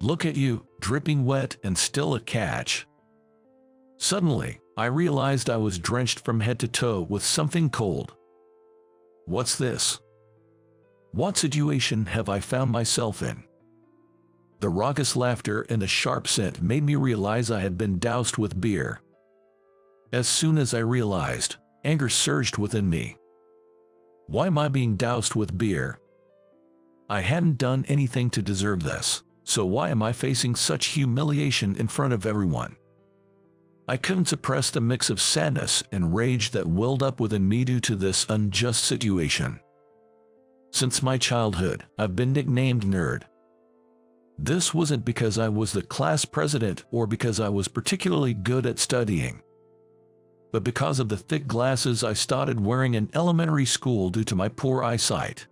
Look at you, dripping wet and still a catch. Suddenly, I realized I was drenched from head to toe with something cold. What's this? What situation have I found myself in? The raucous laughter and the sharp scent made me realize I had been doused with beer. As soon as I realized, anger surged within me. Why am I being doused with beer? I hadn't done anything to deserve this, so why am I facing such humiliation in front of everyone? I couldn't suppress the mix of sadness and rage that welled up within me due to this unjust situation. Since my childhood, I've been nicknamed Nerd. This wasn't because I was the class president or because I was particularly good at studying, but because of the thick glasses I started wearing in elementary school due to my poor eyesight.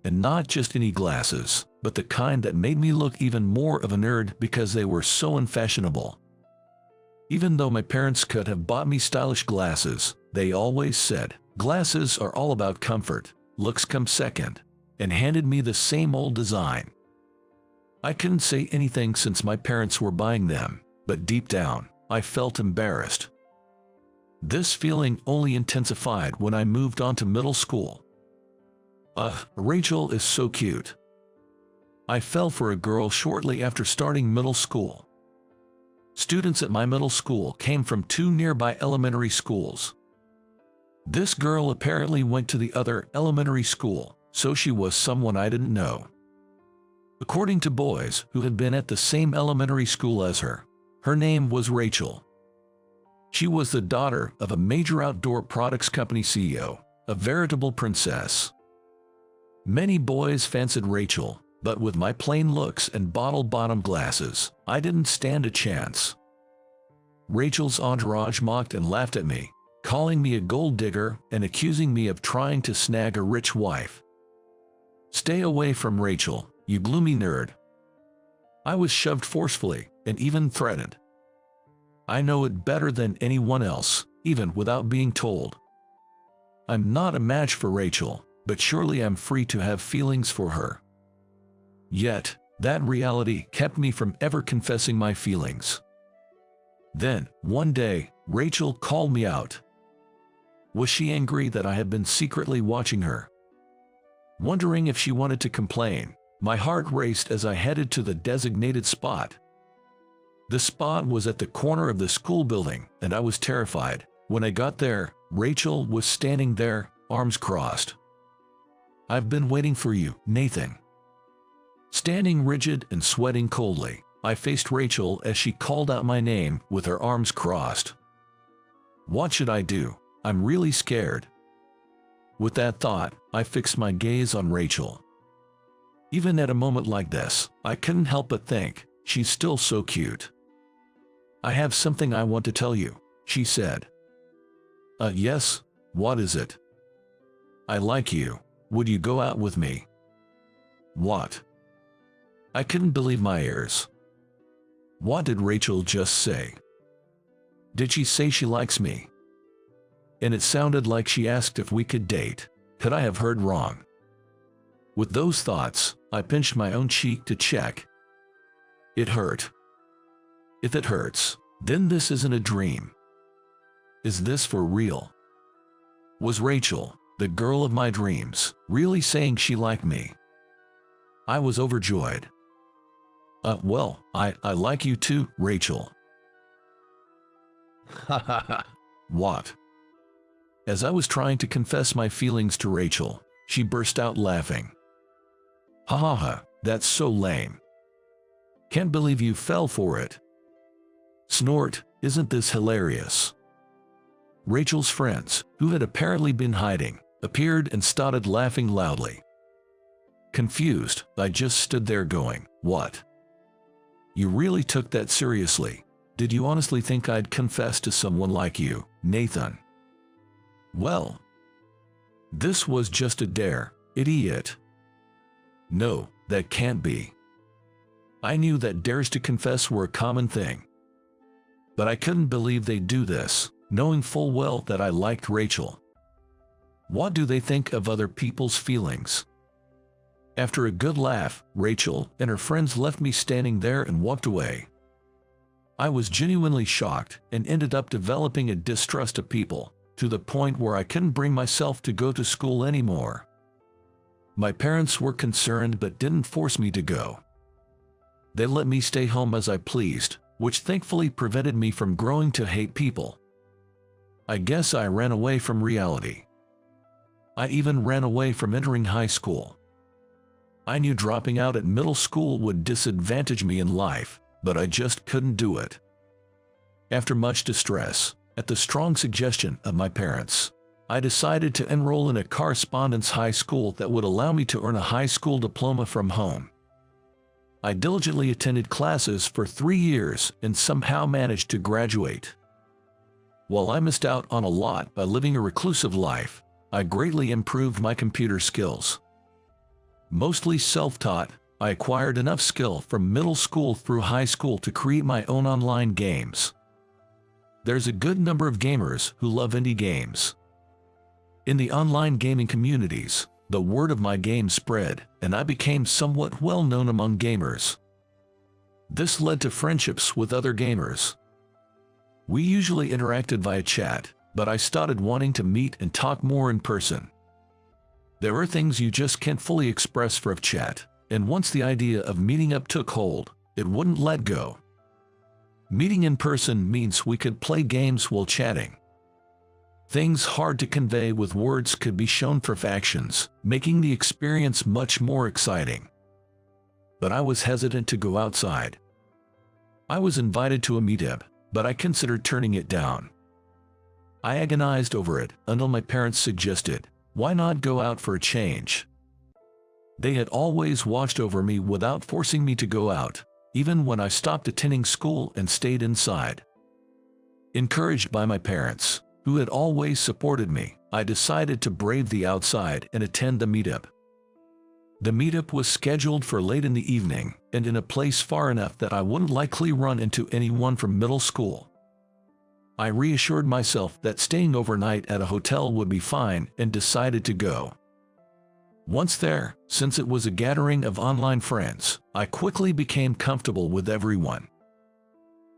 And not just any glasses, but the kind that made me look even more of a nerd because they were so unfashionable. Even though my parents could have bought me stylish glasses, they always said, "Glasses are all about comfort, looks come second," and handed me the same old design. I couldn't say anything since my parents were buying them, but deep down, I felt embarrassed. This feeling only intensified when I moved on to middle school. Rachel is so cute. I fell for a girl shortly after starting middle school. Students at my middle school came from 2 nearby elementary schools. This girl apparently went to the other elementary school, so she was someone I didn't know. According to boys who had been at the same elementary school as her, her name was Rachel. She was the daughter of a major outdoor products company CEO, a veritable princess. Many boys fancied Rachel, but with my plain looks and bottle-bottom glasses, I didn't stand a chance. Rachel's entourage mocked and laughed at me, calling me a gold digger and accusing me of trying to snag a rich wife. "Stay away from Rachel, you gloomy nerd." I was shoved forcefully and even threatened. I know it better than anyone else, even without being told. I'm not a match for Rachel, but surely I'm free to have feelings for her. Yet, that reality kept me from ever confessing my feelings. Then, one day, Rachel called me out. Was she angry that I had been secretly watching her? Wondering if she wanted to complain, my heart raced as I headed to the designated spot. The spot was at the corner of the school building, and I was terrified. When I got there, Rachel was standing there, arms crossed. "I've been waiting for you, Nathan." Standing rigid and sweating coldly, I faced Rachel as she called out my name with her arms crossed. What should I do? I'm really scared. With that thought, I fixed my gaze on Rachel. Even at a moment like this, I couldn't help but think, she's still so cute. "I have something I want to tell you," she said. Yes, what is it?" "I like you. Would you go out with me?" "What?" I couldn't believe my ears. What did Rachel just say? Did she say she likes me? And it sounded like she asked if we could date. Could I have heard wrong? With those thoughts, I pinched my own cheek to check. It hurt. If it hurts, then this isn't a dream. Is this for real? Was Rachel, the girl of my dreams, really saying she liked me? I was overjoyed. Well, I like you too, Rachel." What? As I was trying to confess my feelings to Rachel, she burst out laughing. "Ha ha ha, that's so lame. Can't believe you fell for it. Snort, isn't this hilarious?" Rachel's friends, who had apparently been hiding, appeared and started laughing loudly. Confused, I just stood there going, "What? You really took that seriously? Did you honestly think I'd confess to someone like you, Nathan?" Well, this was just a dare, idiot. No, that can't be. I knew that dares to confess were a common thing. But I couldn't believe they'd do this, knowing full well that I liked Rachel. What do they think of other people's feelings? After a good laugh, Rachel and her friends left me standing there and walked away. I was genuinely shocked and ended up developing a distrust of people, to the point where I couldn't bring myself to go to school anymore. My parents were concerned but didn't force me to go. They let me stay home as I pleased, which thankfully prevented me from growing to hate people. I guess I ran away from reality. I even ran away from entering high school. I knew dropping out at middle school would disadvantage me in life, but I just couldn't do it. After much distress, at the strong suggestion of my parents, I decided to enroll in a correspondence high school that would allow me to earn a high school diploma from home. I diligently attended classes for 3 years and somehow managed to graduate. While I missed out on a lot by living a reclusive life, I greatly improved my computer skills. Mostly self-taught, I acquired enough skill from middle school through high school to create my own online games. There's a good number of gamers who love indie games. In the online gaming communities, the word of my game spread, and I became somewhat well known among gamers. This led to friendships with other gamers. We usually interacted via chat, but I started wanting to meet and talk more in person. There are things you just can't fully express via chat, and once the idea of meeting up took hold, it wouldn't let go. Meeting in person means we could play games while chatting. Things hard to convey with words could be shown through actions, making the experience much more exciting. But I was hesitant to go outside. I was invited to a meetup, but I considered turning it down. I agonized over it until my parents suggested, why not go out for a change? They had always watched over me without forcing me to go out, even when I stopped attending school and stayed inside. Encouraged by my parents, who had always supported me, I decided to brave the outside and attend the meetup. The meetup was scheduled for late in the evening and in a place far enough that I wouldn't likely run into anyone from middle school. I reassured myself that staying overnight at a hotel would be fine and decided to go. Once there, since it was a gathering of online friends, I quickly became comfortable with everyone.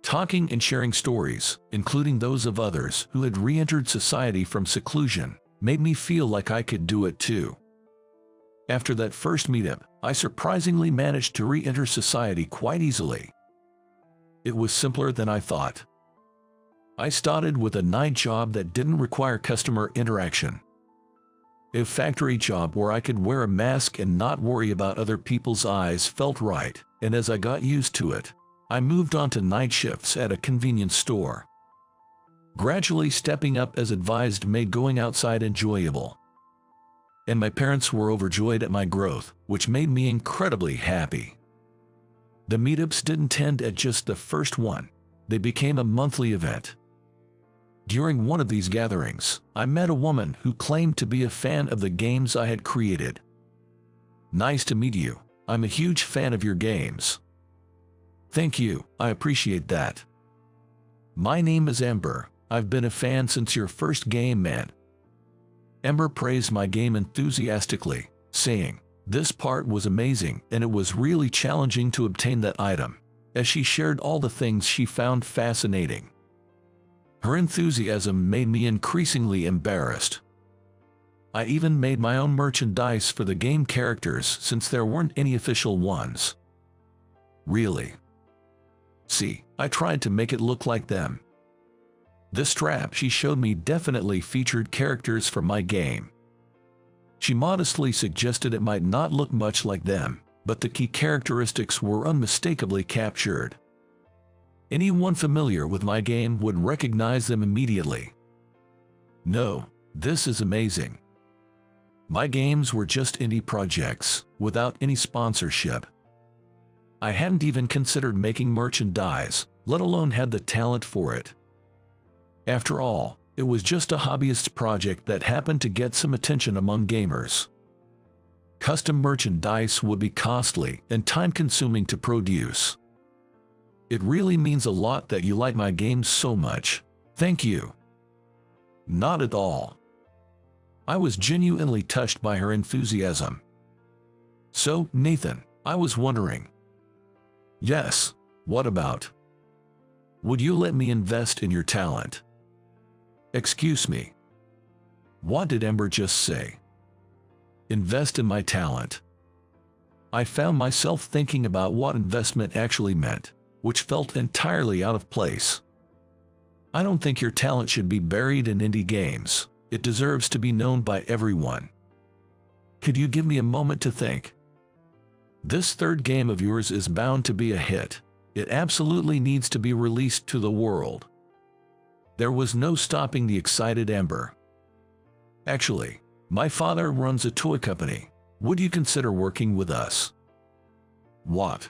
Talking and sharing stories, including those of others who had re-entered society from seclusion, made me feel like I could do it too. After that first meetup, I surprisingly managed to re-enter society quite easily. It was simpler than I thought. I started with a night job that didn't require customer interaction. A factory job where I could wear a mask and not worry about other people's eyes felt right, and as I got used to it, I moved on to night shifts at a convenience store. Gradually stepping up as advised made going outside enjoyable. And my parents were overjoyed at my growth, which made me incredibly happy. The meetups didn't end at just the first one. They became a monthly event. During one of these gatherings, I met a woman who claimed to be a fan of the games I had created. Nice to meet you. I'm a huge fan of your games. Thank you, I appreciate that. My name is Ember. I've been a fan since your first game, man. Ember praised my game enthusiastically, saying, this part was amazing and it was really challenging to obtain that item, as she shared all the things she found fascinating. Her enthusiasm made me increasingly embarrassed. I even made my own merchandise for the game characters since there weren't any official ones. Really? See, I tried to make it look like them. The strap she showed me definitely featured characters from my game. She modestly suggested it might not look much like them, but the key characteristics were unmistakably captured. Anyone familiar with my game would recognize them immediately. No, this is amazing. My games were just indie projects, without any sponsorship. I hadn't even considered making merchandise, let alone had the talent for it. After all, it was just a hobbyist's project that happened to get some attention among gamers. Custom merchandise would be costly and time-consuming to produce. It really means a lot that you like my games so much. Thank you. Not at all. I was genuinely touched by her enthusiasm. So, Nathan, I was wondering. Yes, what about? Would you let me invest in your talent? Excuse me. What did Ember just say? Invest in my talent. I found myself thinking about what investment actually meant, which felt entirely out of place. I don't think your talent should be buried in indie games. It deserves to be known by everyone. Could you give me a moment to think? This third game of yours is bound to be a hit. It absolutely needs to be released to the world. There was no stopping the excited Ember. Actually, my father runs a toy company. Would you consider working with us? What?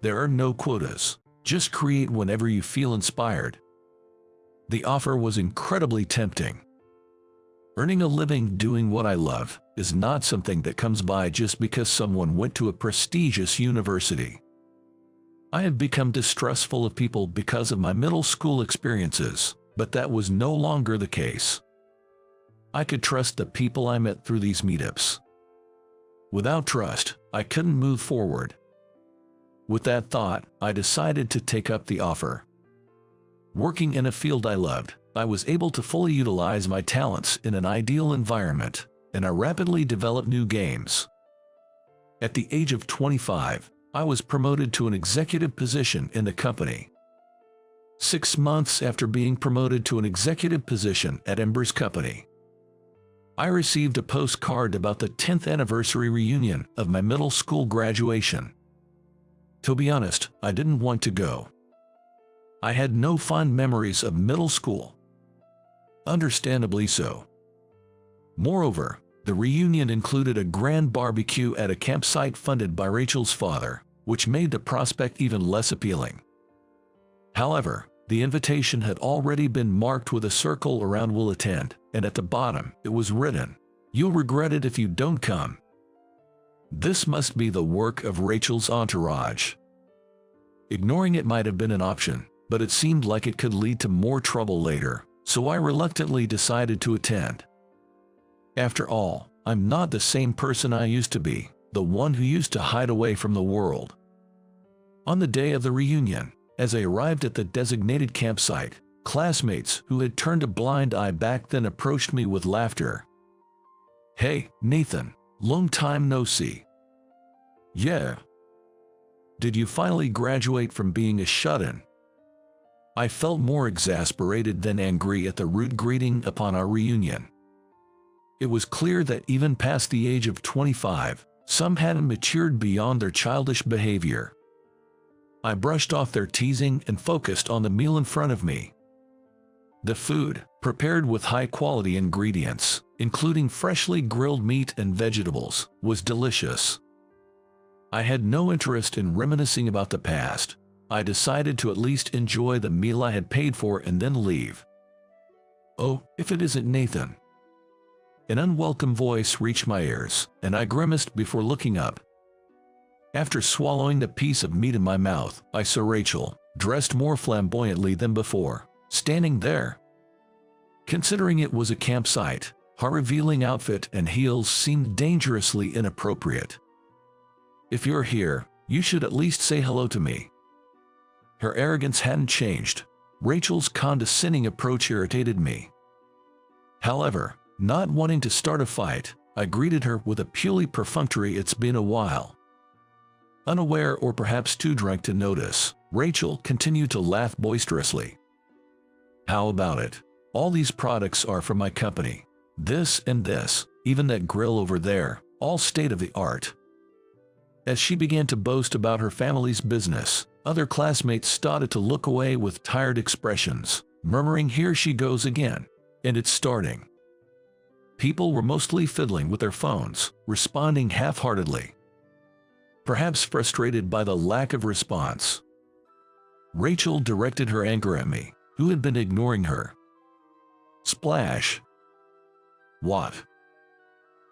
There are no quotas. Just create whenever you feel inspired. The offer was incredibly tempting. Earning a living doing what I love is not something that comes by just because someone went to a prestigious university. I have become distrustful of people because of my middle school experiences, but that was no longer the case. I could trust the people I met through these meetups. Without trust, I couldn't move forward. With that thought, I decided to take up the offer. Working in a field I loved, I was able to fully utilize my talents in an ideal environment, and I rapidly developed new games. At the age of 25, I was promoted to an executive position in the company. 6 months after being promoted to an executive position at Ember's company, I received a postcard about the 10th anniversary reunion of my middle school graduation. To be honest, I didn't want to go. I had no fond memories of middle school. Understandably so. Moreover, the reunion included a grand barbecue at a campsite funded by Rachel's father, which made the prospect even less appealing. However, the invitation had already been marked with a circle around "will attend," and at the bottom it was written, "You'll regret it if you don't come." This must be the work of Rachel's entourage. Ignoring it might have been an option, but it seemed like it could lead to more trouble later, so I reluctantly decided to attend. After all, I'm not the same person I used to be, the one who used to hide away from the world. On the day of the reunion, as I arrived at the designated campsite, classmates who had turned a blind eye back then approached me with laughter. "Hey, Nathan, long time no see." "Yeah. Did you finally graduate from being a shut-in?" I felt more exasperated than angry at the rude greeting upon our reunion. It was clear that even past the age of 25, some hadn't matured beyond their childish behavior. I brushed off their teasing and focused on the meal in front of me. The food, prepared with high-quality ingredients, including freshly grilled meat and vegetables, was delicious. I had no interest in reminiscing about the past. I decided to at least enjoy the meal I had paid for and then leave. "Oh, if it isn't Nathan." An unwelcome voice reached my ears, and I grimaced before looking up. After swallowing the piece of meat in my mouth, I saw Rachel, dressed more flamboyantly than before, standing there. Considering it was a campsite, her revealing outfit and heels seemed dangerously inappropriate. "If you're here, you should at least say hello to me." Her arrogance hadn't changed. Rachel's condescending approach irritated me. However, not wanting to start a fight, I greeted her with a purely perfunctory "it's been a while." Unaware or perhaps too drunk to notice, Rachel continued to laugh boisterously. "How about it? All these products are from my company. This and this, even that grill over there, all state-of-the-art." As she began to boast about her family's business, other classmates started to look away with tired expressions, murmuring, "Here she goes again, and it's starting." People were mostly fiddling with their phones, responding half-heartedly. Perhaps frustrated by the lack of response, Rachel directed her anger at me, who had been ignoring her. Splash! What?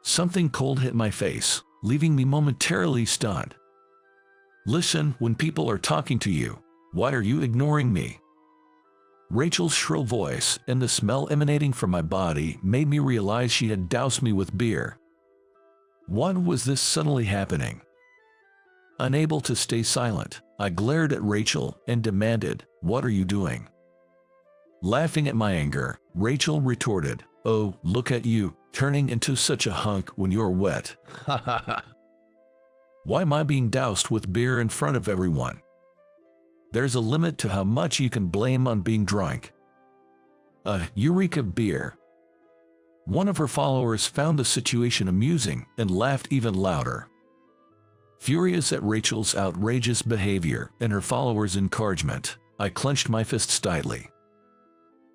Something cold hit my face, leaving me momentarily stunned. "Listen, when people are talking to you, why are you ignoring me?" Rachel's shrill voice and the smell emanating from my body made me realize she had doused me with beer. Why was this suddenly happening? Unable to stay silent, I glared at Rachel and demanded, "What are you doing?" Laughing at my anger, Rachel retorted, "Oh, look at you, turning into such a hunk when you're wet. Ha ha ha. Why am I being doused with beer in front of everyone? There's a limit to how much you can blame on being drunk." Eureka beer. One of her followers found the situation amusing and laughed even louder. Furious at Rachel's outrageous behavior and her followers' encouragement, I clenched my fists tightly.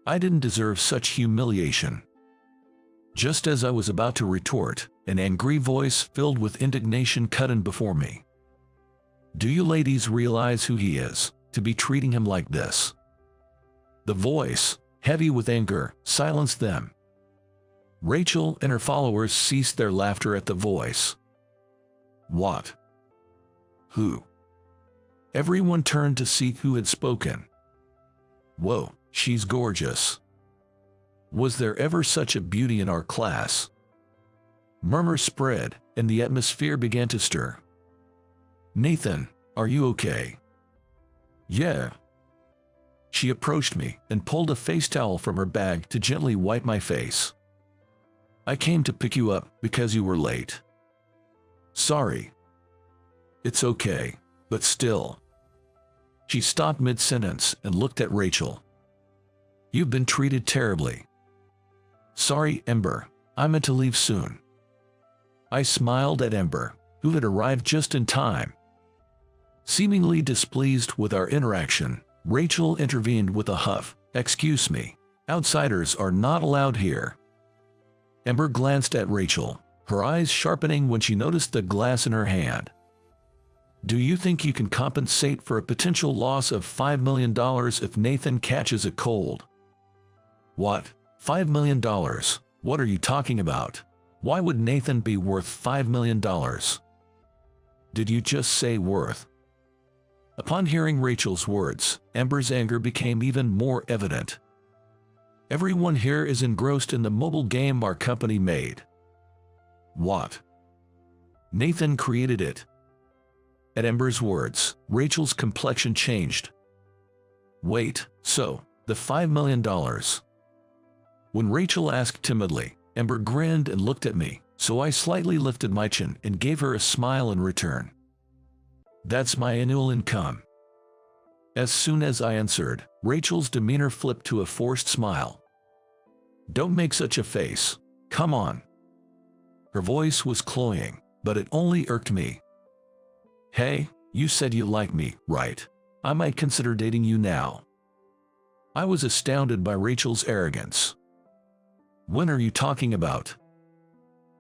I didn't deserve such humiliation. Just as I was about to retort, an angry voice filled with indignation cut in before me. "Do you ladies realize who he is, to be treating him like this?" The voice, heavy with anger, silenced them. Rachel and her followers ceased their laughter at the voice. "What? Who?" Everyone turned to see who had spoken. "Whoa, she's gorgeous. Was there ever such a beauty in our class?" Murmurs spread, and the atmosphere began to stir. "Nathan, are you okay?" "Yeah." She approached me and pulled a face towel from her bag to gently wipe my face. "I came to pick you up because you were late." "Sorry." "It's okay, but still." She stopped mid-sentence and looked at Rachel. "You've been treated terribly." "Sorry, Ember, I meant to leave soon." I smiled at Ember, who had arrived just in time. Seemingly displeased with our interaction, Rachel intervened with a huff. "Excuse me, outsiders are not allowed here." Ember glanced at Rachel, her eyes sharpening when she noticed the glass in her hand. "Do you think you can compensate for a potential loss of $5 million if Nathan catches a cold?" "What? $5 million? What are you talking about? Why would Nathan be worth $5 million? Did you just say worth?" Upon hearing Rachel's words, Ember's anger became even more evident. "Everyone here is engrossed in the mobile game our company made." "What? Nathan created it?" At Ember's words, Rachel's complexion changed. "Wait, so, the $5 million? When Rachel asked timidly, Ember grinned and looked at me, so I slightly lifted my chin and gave her a smile in return. "That's my annual income." As soon as I answered, Rachel's demeanor flipped to a forced smile. "Don't make such a face. Come on." Her voice was cloying, but it only irked me. "Hey, you said you like me, right? I might consider dating you now." I was astounded by Rachel's arrogance. "When are you talking about?"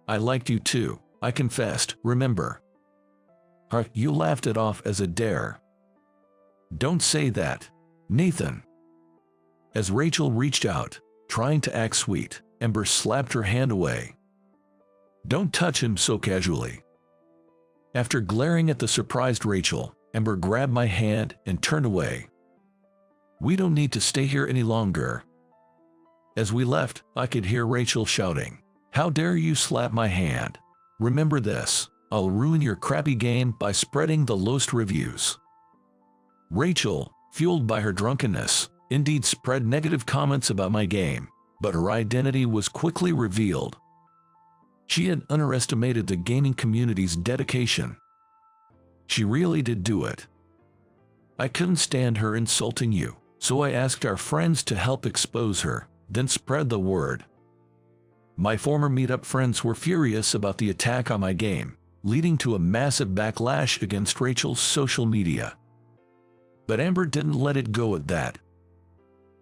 "I liked you too," I confessed, remember. You laughed it off as a dare." "Don't say that, Nathan." As Rachel reached out, trying to act sweet, Ember slapped her hand away. "Don't touch him so casually." After glaring at the surprised Rachel, Ember grabbed my hand and turned away. "We don't need to stay here any longer." As we left, I could hear Rachel shouting, "How dare you slap my hand? Remember this, I'll ruin your crappy game by spreading the lowest reviews." Rachel, fueled by her drunkenness, indeed spread negative comments about my game, but her identity was quickly revealed. She had underestimated the gaming community's dedication. She really did do it. I couldn't stand her insulting you, so I asked our friends to help expose her, then spread the word. My former meetup friends were furious about the attack on my game, leading to a massive backlash against Rachel's social media. But Amber didn't let it go at that.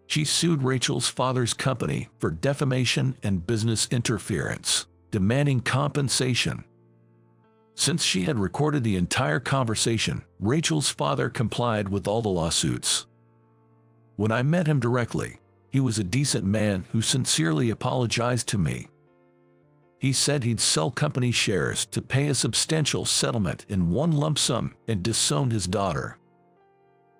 She sued Rachel's father's company for defamation and business interference, demanding compensation. Since she had recorded the entire conversation, Rachel's father complied with all the lawsuits. When I met him directly, he was a decent man who sincerely apologized to me. He said he'd sell company shares to pay a substantial settlement in one lump sum and disowned his daughter.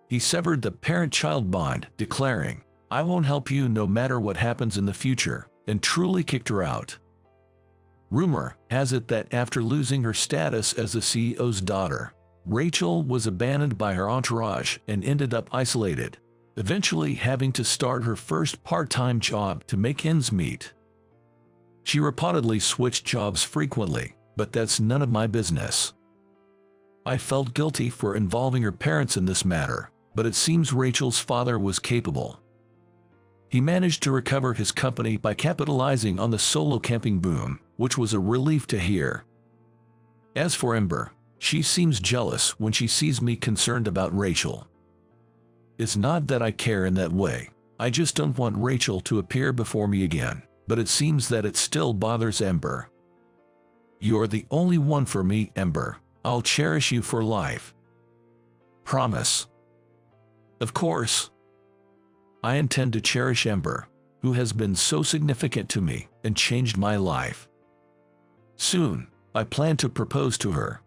He severed the parent-child bond, declaring, "I won't help you no matter what happens in the future," and truly kicked her out. Rumor has it that after losing her status as the CEO's daughter, Rachel was abandoned by her entourage and ended up isolated, eventually having to start her first part-time job to make ends meet. She reportedly switched jobs frequently, but that's none of my business. I felt guilty for involving her parents in this matter, but it seems Rachel's father was capable. He managed to recover his company by capitalizing on the solo camping boom, which was a relief to hear. As for Ember, she seems jealous when she sees me concerned about Rachel. It's not that I care in that way, I just don't want Rachel to appear before me again, but it seems that it still bothers Ember. You're the only one for me, Ember. I'll cherish you for life. Promise. Of course. I intend to cherish Ember, who has been so significant to me and changed my life. Soon, I plan to propose to her.